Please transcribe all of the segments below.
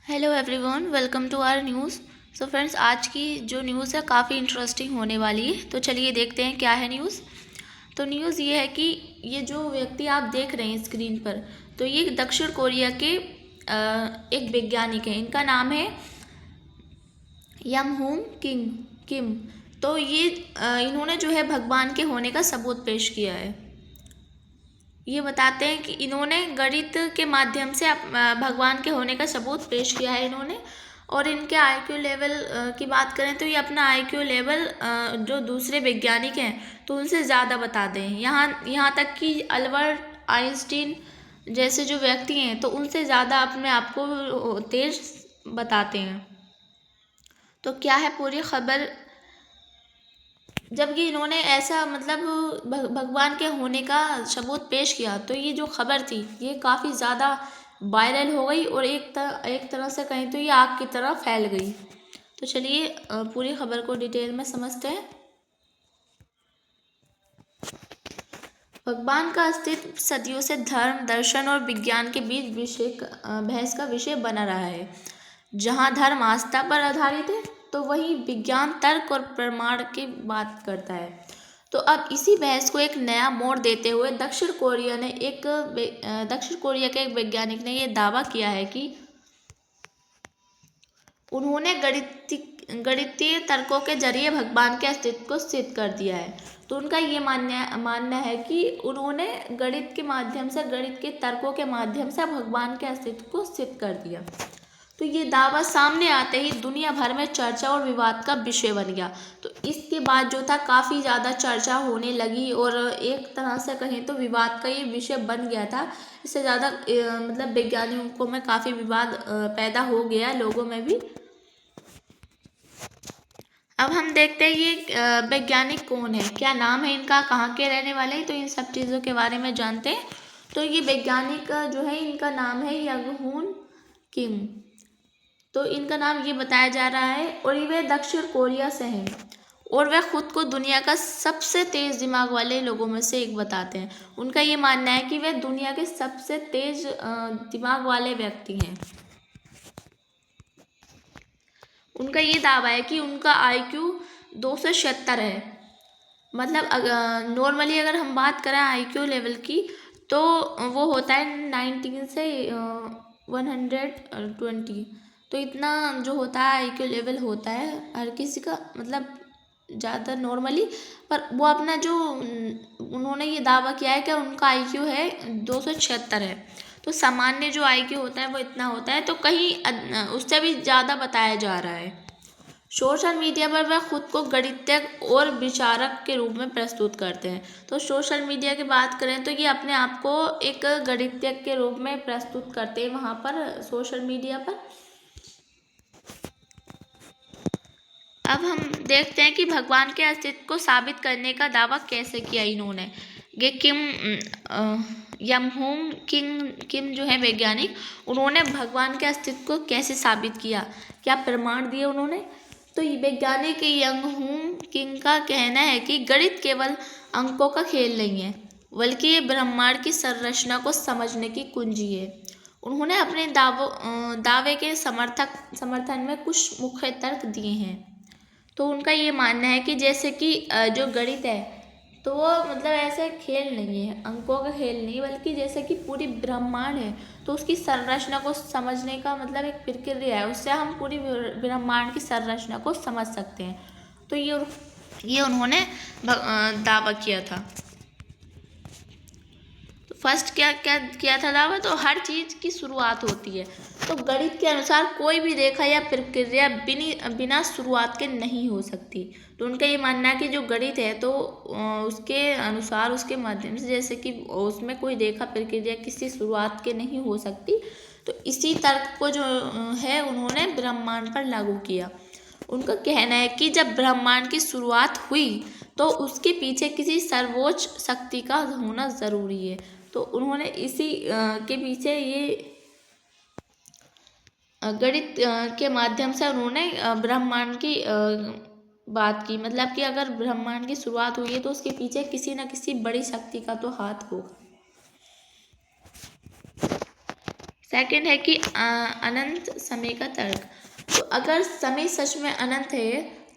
Hello everyone, welcome to our news. So friends, आज की जो न्यूज़ है काफ़ी इंटरेस्टिंग होने वाली है। तो चलिए देखते हैं क्या है न्यूज़। तो न्यूज़ ये है कि ये जो व्यक्ति आप देख रहे हैं स्क्रीन पर, तो ये दक्षिण कोरिया के एक वैज्ञानिक हैं। इनका नाम है यमहूम किम। तो ये इन्होंने जो है भगवान के होने का सबूत पेश किया है। ये बताते हैं कि इन्होंने गणित के माध्यम से भगवान के होने का सबूत पेश किया है इन्होंने। और इनके आईक्यू लेवल की बात करें तो ये अपना आईक्यू लेवल जो दूसरे वैज्ञानिक हैं तो उनसे ज़्यादा बताते हैं। यहाँ तक कि अल्बर्ट आइंस्टीन जैसे जो व्यक्ति हैं तो उनसे ज़्यादा अपने आप को तेज बताते हैं। तो क्या है पूरी खबर। जबकि इन्होंने ऐसा मतलब भगवान के होने का सबूत पेश किया तो ये जो खबर थी ये काफ़ी ज़्यादा वायरल हो गई और एक तरह से कहें तो ये आग की तरह फैल गई। तो चलिए पूरी खबर को डिटेल में समझते हैं। भगवान का अस्तित्व सदियों से धर्म, दर्शन और विज्ञान के बीच बहस का विषय बना रहा है। जहाँ धर्म आस्था पर आधारित है तो वहीं विज्ञान तर्क और प्रमाण की बात करता है। तो अब इसी बहस को एक नया मोड़ देते हुए दक्षिण कोरिया के एक वैज्ञानिक ने यह दावा किया है कि उन्होंने गणितीय तर्कों के जरिए भगवान के अस्तित्व को सिद्ध कर दिया है। तो उनका ये मानना है कि उन्होंने गणित के तर्कों के माध्यम से भगवान के अस्तित्व को सिद्ध कर दिया। तो ये दावा सामने आते ही दुनिया भर में चर्चा और विवाद का विषय बन गया। तो इसके बाद जो था काफ़ी ज़्यादा चर्चा होने लगी और एक तरह से कहें तो विवाद का ये विषय बन गया था। इससे ज़्यादा मतलब वैज्ञानिकों में काफ़ी विवाद पैदा हो गया, लोगों में भी। अब हम देखते हैं ये वैज्ञानिक कौन है, क्या नाम है इनका, कहाँ के रहने वाले हैं, तो इन सब चीज़ों के बारे में जानते हैं। तो ये वैज्ञानिक जो है इनका नाम है यंगहून किम। तो इनका नाम ये बताया जा रहा है और ये दक्षिण कोरिया से हैं और वह खुद को दुनिया का सबसे तेज दिमाग वाले लोगों में से एक बताते हैं। उनका ये मानना है कि वे दुनिया के सबसे तेज दिमाग वाले व्यक्ति हैं। उनका ये दावा है कि उनका आईक्यू 276 है। मतलब नॉर्मली अगर हम बात करें आईक्यू लेवल की तो वो होता है 19 से 120। तो इतना जो होता है आईक्यू लेवल होता है हर किसी का, मतलब ज़्यादा नॉर्मली। पर वो अपना जो उन्होंने ये दावा किया है कि उनका आईक्यू है 276 है। तो सामान्य जो आईक्यू होता है वो इतना होता है, तो कहीं उससे भी ज़्यादा बताया जा रहा है। सोशल मीडिया पर वह खुद को गणितज्ञ और विचारक के रूप में प्रस्तुत करते हैं। तो सोशल मीडिया की बात करें तो ये अपने आप को एक गणितज्ञ के रूप में प्रस्तुत करते हैं वहाँ पर सोशल मीडिया पर। अब हम देखते हैं कि भगवान के अस्तित्व को साबित करने का दावा कैसे किया इन्होंने। ये यमहूम किम जो है वैज्ञानिक, उन्होंने भगवान के अस्तित्व को कैसे साबित किया, क्या प्रमाण दिए उन्होंने। तो ये वैज्ञानिक यंगहूम किम का कहना है कि गणित केवल अंकों का खेल नहीं है बल्कि ये ब्रह्मांड की संरचना को समझने की कुंजी है। उन्होंने अपने दावे के समर्थन में कुछ मुख्य तर्क दिए हैं। तो उनका ये मानना है कि जैसे कि जो गणित है तो वो मतलब ऐसे खेल नहीं है, अंकों का खेल नहीं, बल्कि जैसे कि पूरी ब्रह्मांड है तो उसकी संरचना को समझने का मतलब एक प्रक्रिया है, उससे हम पूरी ब्रह्मांड की संरचना को समझ सकते हैं। तो ये उन्होंने दावा किया था। तो फर्स्ट क्या क्या किया था दावा, तो हर चीज़ की शुरुआत होती है। तो गणित के अनुसार कोई भी रेखा या प्रक्रिया बिना शुरुआत के नहीं हो सकती। तो उनका ये मानना है कि जो गणित है तो उसके अनुसार उसके माध्यम से जैसे कि उसमें कोई रेखा प्रक्रिया किसी शुरुआत के नहीं हो सकती। तो इसी तर्क को जो है उन्होंने ब्रह्मांड पर लागू किया। उनका कहना है कि जब ब्रह्मांड की शुरुआत हुई तो उसके पीछे किसी सर्वोच्च शक्ति का होना ज़रूरी है। तो उन्होंने इसी के पीछे ये गणित के माध्यम से उन्होंने ब्रह्मांड की बात की, मतलब कि अगर ब्रह्मांड की शुरुआत हुई है तो उसके पीछे किसी न किसी बड़ी शक्ति का तो हाथ होगा। सेकंड है कि अनंत समय का तर्क। तो अगर समय सच में अनंत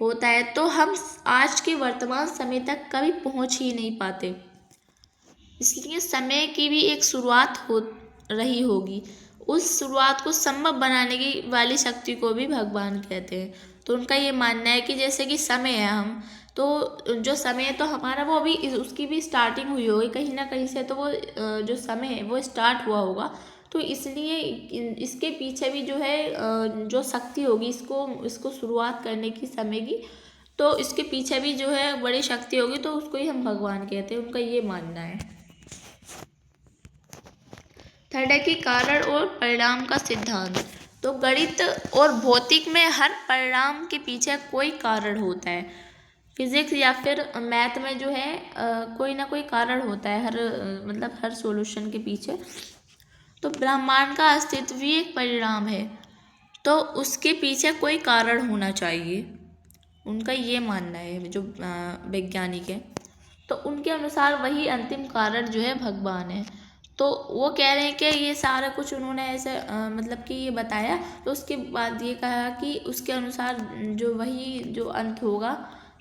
होता है तो हम आज के वर्तमान समय तक कभी पहुंच ही नहीं पाते। इसलिए समय की भी एक शुरुआत हो रही होगी। उस शुरुआत को संभव बनाने की वाली शक्ति को भी भगवान कहते हैं। तो उनका ये मानना है कि जैसे कि समय है, हम तो जो समय है तो हमारा वो भी उसकी भी स्टार्टिंग हुई होगी कहीं ना कहीं से, तो वो जो समय है वो स्टार्ट हुआ होगा। तो इसलिए इसके पीछे भी जो है जो शक्ति होगी इसको शुरुआत करने की समय की, तो इसके पीछे भी जो है बड़ी शक्ति होगी, तो उसको ही हम भगवान कहते हैं। उनका ये मानना है। थर्ड है कि कारण और परिणाम का सिद्धांत। तो गणित और भौतिक में हर परिणाम के पीछे कोई कारण होता है। फिजिक्स या फिर मैथ में जो है कोई ना कोई कारण होता है मतलब हर सॉल्यूशन के पीछे। तो ब्रह्मांड का अस्तित्व भी एक परिणाम है, तो उसके पीछे कोई कारण होना चाहिए। उनका ये मानना है जो वैज्ञानिक है। तो उनके अनुसार वही अंतिम कारण जो है भगवान है। तो वो कह रहे हैं कि ये सारा कुछ उन्होंने ऐसे मतलब कि ये बताया, तो उसके बाद ये कहा कि उसके अनुसार जो वही जो अंत होगा,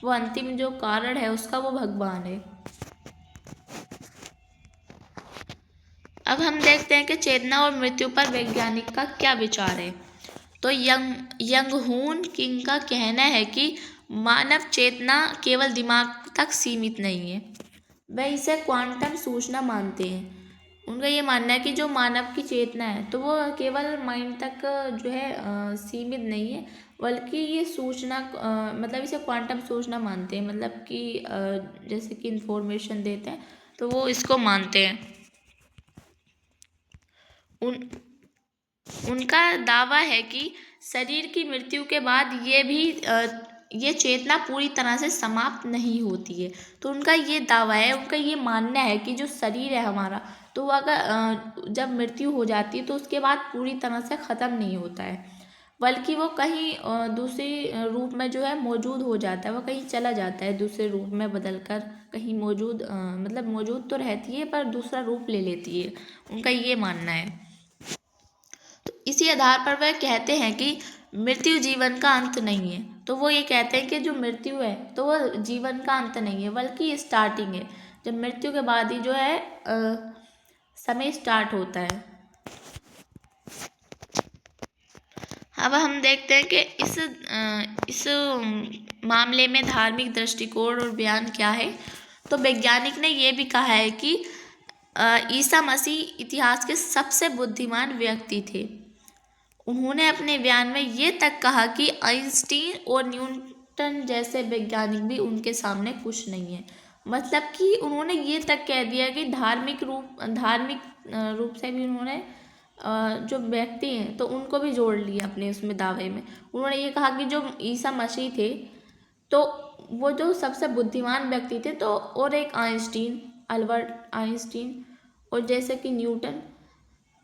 वो अंतिम जो कारण है उसका, वो भगवान है। अब हम देखते हैं कि चेतना और मृत्यु पर वैज्ञानिक का क्या विचार है। तो यंग हून किंग का कहना है कि मानव चेतना केवल दिमाग तक सीमित नहीं है, वह इसे क्वांटम सूचना मानते हैं। उनका ये मानना है कि जो मानव की चेतना है तो वो केवल माइंड तक जो है सीमित नहीं है, बल्कि ये सूचना मतलब इसे क्वांटम सूचना मानते हैं। मतलब कि जैसे कि इंफॉर्मेशन देते हैं तो वो इसको मानते हैं। उनका दावा है कि शरीर की मृत्यु के बाद ये चेतना पूरी तरह से समाप्त नहीं होती है। तो उनका ये दावा है, उनका ये मानना है कि जो शरीर है हमारा, तो वो अगर जब मृत्यु हो जाती है तो उसके बाद पूरी तरह से ख़त्म नहीं होता है, बल्कि वो कहीं दूसरे रूप में जो है मौजूद हो जाता है। वो कहीं चला जाता है दूसरे रूप में बदल कर, कहीं मतलब मौजूद तो रहती है पर दूसरा रूप ले लेती है। उनका ये मानना है। इसी आधार पर वह कहते हैं कि मृत्यु जीवन का अंत नहीं है। तो वो ये कहते हैं कि जो मृत्यु है तो वो जीवन का अंत नहीं है, बल्कि स्टार्टिंग है। जब मृत्यु के बाद ही जो है समय स्टार्ट होता है। अब हम देखते हैं कि इस मामले में धार्मिक दृष्टिकोण और बयान क्या है। तो वैज्ञानिक ने ये भी कहा है कि ईसा मसीह इतिहास के सबसे बुद्धिमान व्यक्ति थे। उन्होंने अपने बयान में ये तक कहा कि आइंस्टीन और न्यूटन जैसे वैज्ञानिक भी उनके सामने कुछ नहीं है। मतलब कि उन्होंने ये तक कह दिया कि धार्मिक रूप से भी उन्होंने जो व्यक्ति हैं तो उनको भी जोड़ लिया अपने उसमें दावे में। उन्होंने ये कहा कि जो ईसा मसीह थे तो वो जो सबसे बुद्धिमान व्यक्ति थे, तो और एक अल्बर्ट आइंस्टीन और जैसे कि न्यूटन,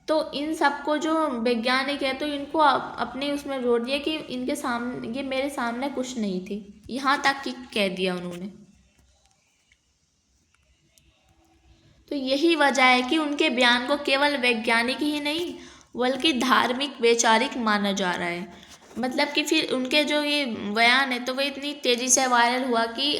तो इन सबको जो वैज्ञानिक है तो इनको अपने उसमें जोड़ दिया कि इनके सामने, ये मेरे सामने कुछ नहीं थे, यहाँ तक कि कह दिया उन्होंने। तो यही वजह है कि उनके बयान को केवल वैज्ञानिक ही नहीं बल्कि धार्मिक वैचारिक माना जा रहा है। मतलब कि फिर उनके जो ये बयान है तो वह इतनी तेजी से वायरल हुआ कि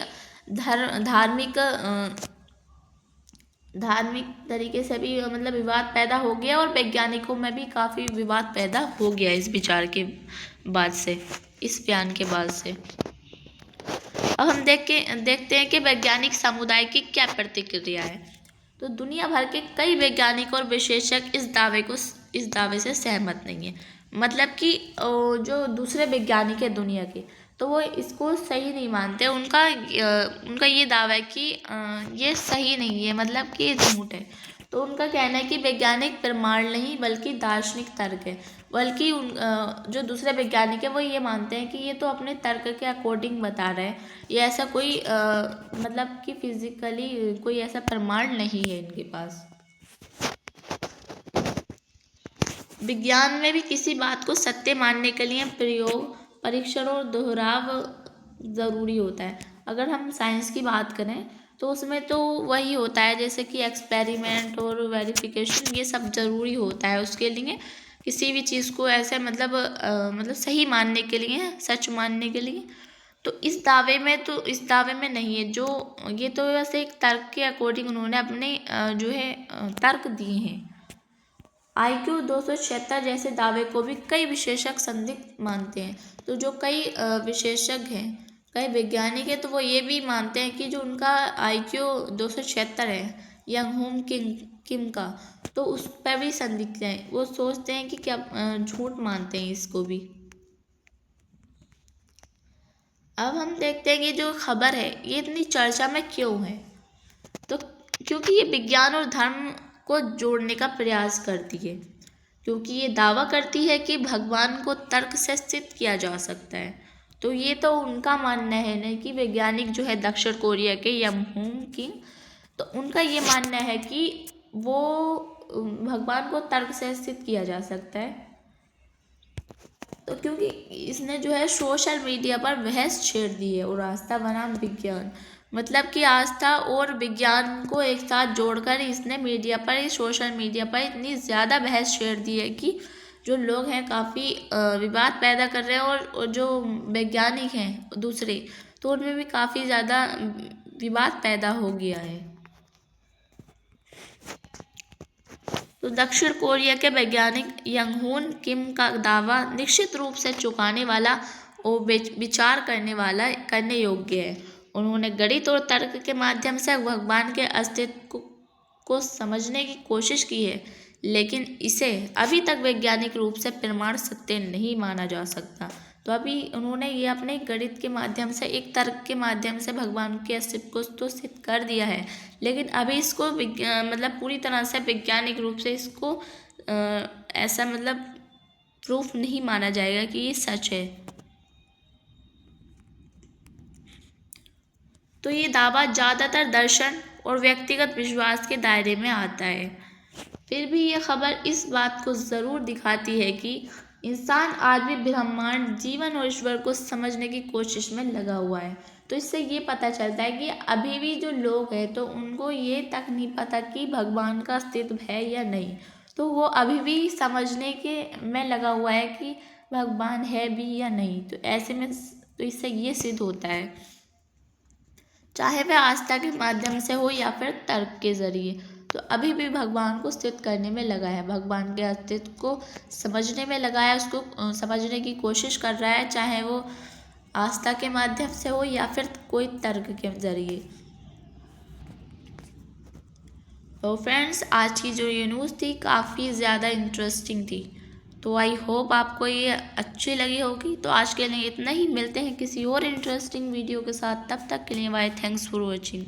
धार्मिक तरीके से भी मतलब विवाद पैदा हो गया, और वैज्ञानिकों में भी काफ़ी विवाद पैदा हो गया इस विचार के बाद से, इस बयान के बाद से। अब हम देखते हैं कि वैज्ञानिक समुदाय की क्या प्रतिक्रिया है। तो दुनिया भर के कई वैज्ञानिक और विशेषज्ञ इस दावे से सहमत नहीं है। मतलब कि जो दूसरे वैज्ञानिक है दुनिया के, तो वो इसको सही नहीं मानते। उनका ये दावा है कि ये सही नहीं है, मतलब कि ये झूठ है। तो उनका कहना है कि वैज्ञानिक प्रमाण नहीं बल्कि दार्शनिक तर्क है। बल्कि जो दूसरे वैज्ञानिक है वो ये मानते हैं कि ये तो अपने तर्क के अकॉर्डिंग बता रहे हैं, ये ऐसा कोई मतलब कि फिजिकली कोई ऐसा प्रमाण नहीं है इनके पास। विज्ञान में भी किसी बात को सत्य मानने के लिए प्रयोग, परीक्षण और दोहराव ज़रूरी होता है। अगर हम साइंस की बात करें तो उसमें तो वही होता है जैसे कि एक्सपेरिमेंट और वेरिफिकेशन, ये सब ज़रूरी होता है उसके लिए, किसी भी चीज़ को ऐसे मतलब सही मानने के लिए, सच मानने के लिए। तो इस दावे में नहीं है, जो ये तो वैसे एक तर्क के अकॉर्डिंग उन्होंने अपने जो है तर्क दिए हैं। IQ 276 जैसे दावे को भी कई विशेषज्ञ संदिग्ध मानते हैं। तो जो कई विशेषज्ञ हैं, कई वैज्ञानिक हैं, तो वो ये भी मानते हैं कि जो उनका IQ 276 है यंग होम किम का, तो उस पर भी संदिग्ध हैं। वो सोचते हैं कि क्या झूठ मानते हैं इसको भी। अब हम देखते हैं कि जो खबर है ये इतनी चर्चा में क्यों है। तो क्योंकि ये विज्ञान और धर्म को जोड़ने का प्रयास करती है, क्योंकि ये दावा करती है कि भगवान को तर्क से सिद्ध किया जा सकता है। तो ये तो उनका मानना है ना कि वैज्ञानिक जो है दक्षिण कोरिया के यमहूम किंग, तो उनका ये मानना है कि वो भगवान को तर्क से सिद्ध किया जा सकता है। तो क्योंकि इसने जो है सोशल मीडिया पर बहस छेड़ दी है और आस्था बनाम विज्ञान, मतलब कि आस्था और विज्ञान को एक साथ जोड़कर इसने मीडिया पर, इस सोशल मीडिया पर इतनी ज़्यादा बहस छेड़ दी है कि जो लोग हैं काफ़ी विवाद पैदा कर रहे हैं, और जो वैज्ञानिक हैं दूसरे, तो उनमें भी काफ़ी ज़्यादा विवाद पैदा हो गया है। तो दक्षिण कोरिया के वैज्ञानिक यंगहून किम का दावा निश्चित रूप से चौंकाने वाला और विचार करने योग्य है। उन्होंने गणित और तर्क के माध्यम से भगवान के अस्तित्व को समझने की कोशिश की है, लेकिन इसे अभी तक वैज्ञानिक रूप से प्रमाण सत्य नहीं माना जा सकता। तो अभी उन्होंने ये अपने गणित के माध्यम से, एक तर्क के माध्यम से भगवान के अस्तित्व को तो सिद्ध कर दिया है, लेकिन अभी इसको मतलब पूरी तरह से वैज्ञानिक रूप से इसको ऐसा मतलब प्रूफ नहीं माना जाएगा कि ये सच है। तो ये दावा ज़्यादातर दर्शन और व्यक्तिगत विश्वास के दायरे में आता है। फिर भी ये खबर इस बात को ज़रूर दिखाती है कि इंसान आज भी ब्रह्मांड, जीवन और ईश्वर को समझने की कोशिश में लगा हुआ है। तो इससे ये पता चलता है कि अभी भी जो लोग हैं तो उनको ये तक नहीं पता कि भगवान का अस्तित्व है या नहीं, तो वो अभी भी समझने के में लगा हुआ है कि भगवान है भी या नहीं। तो ऐसे में तो इससे ये सिद्ध होता है, चाहे वह आस्था के माध्यम से हो या फिर तर्क के जरिए, तो अभी भी भगवान को सिद्ध करने में लगा है, भगवान के अस्तित्व को समझने में लगा है, उसको समझने की कोशिश कर रहा है, चाहे वो आस्था के माध्यम से हो या फिर कोई तर्क के जरिए। तो फ्रेंड्स, आज की जो ये न्यूज़ थी काफ़ी ज़्यादा इंटरेस्टिंग थी, तो आई होप आपको ये अच्छी लगी होगी। तो आज के लिए इतना ही, मिलते हैं किसी और इंटरेस्टिंग वीडियो के साथ, तब तक के लिए बाय, थैंक्स फॉर वॉचिंग।